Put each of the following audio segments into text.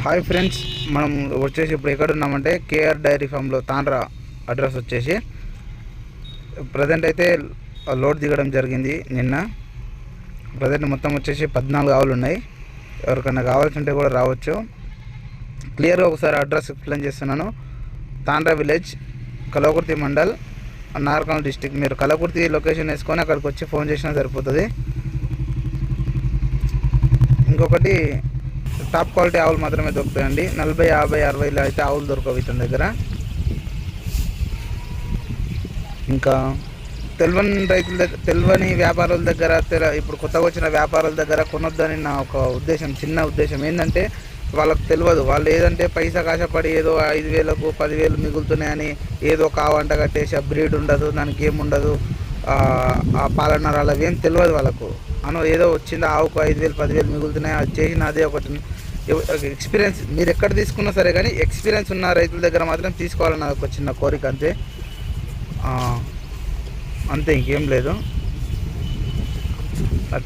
Hi friends, మనం వచ్చేసి ఇప్పుడు ఎక్కడ ఉన్నామంటే కేఆర్ డైరీ ఫామ్లో తాండ్రా అడ్రస్ వచ్చేసి ప్రజెంట్ అయితే లోడ్ దిగడం జరిగింది నిన్న. ప్రజెంట్ మొత్తం వచ్చేసి 14 ఆవులు ఉన్నాయి. ఎవరికైనా కావాల్సి ఉంటే కూడా రావచ్చు. క్లియర్గా ఒకసారి అడ్రస్ ఎక్స్ప్లెయిన్ చేస్తున్నాను. తాండ్రా విలేజ్, కలవకుర్తి మండల్, నార్కల్ డిస్టిక్. మీరు కలవకుర్తి లొకేషన్ వేసుకొని అక్కడికి వచ్చి ఫోన్ చేసినా సరిపోతుంది. ఇంకొకటి, టాప్ క్వాలిటీ ఆవులు మాత్రమే దొరుకుతాయండి. 40, 50, 60 అయితే ఆవులు దొరకవు ఇతని దగ్గర. ఇంకా తెలియని వ్యాపారుల దగ్గర, ఇప్పుడు కొత్తగా వచ్చిన వ్యాపారుల దగ్గర కొనొద్దని నా ఒక ఉద్దేశం, చిన్న ఉద్దేశం ఏంటంటే, వాళ్ళకు తెలియదు. వాళ్ళు ఏదంటే పైసా కాశపడి ఏదో 5,000కు 10,000 మిగులుతున్నాయని ఏదో కావంట కట్టేసి ఆ బ్రీడ్ ఉండదు, దానికి ఏముండదు, ఆ పాలనరాలు అవి ఏం తెలియదు వాళ్ళకు. ఏదో వచ్చింది ఆవుకు 5,000 10,000 మిగులుతున్నాయి, అది చేసిన అదే ఒకటి ఎక్స్పీరియన్స్. మీరు ఎక్కడ తీసుకున్నా సరే కానీ ఎక్స్పీరియన్స్ ఉన్న రైతుల దగ్గర మాత్రం తీసుకోవాలన్న ఒక చిన్న కోరిక, అంతే. అంతే, ఇంకేం లేదు.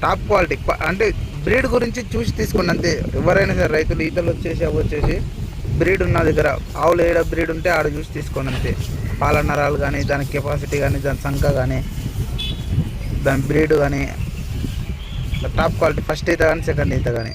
టాప్ క్వాలిటీ అంటే బ్రీడ్ గురించి చూసి తీసుకోండి అంతే. ఎవరైనా సరే రైతులు ఈతలు వచ్చేసి అవి వచ్చేసి బ్రీడ్ ఉన్న దగ్గర, ఆవులు ఏడ బ్రీడ్ ఉంటే ఆడ చూసి తీసుకోండి అంతే. పాల నరాలు కానీ, దాని కెపాసిటీ కానీ, దాని సంఖ్య కానీ, దాని బ్రీడ్ కానీ, టాప్ క్వాలిటీ ఫస్ట్ ఈత కానీ సెకండ్ ఈత కానీ.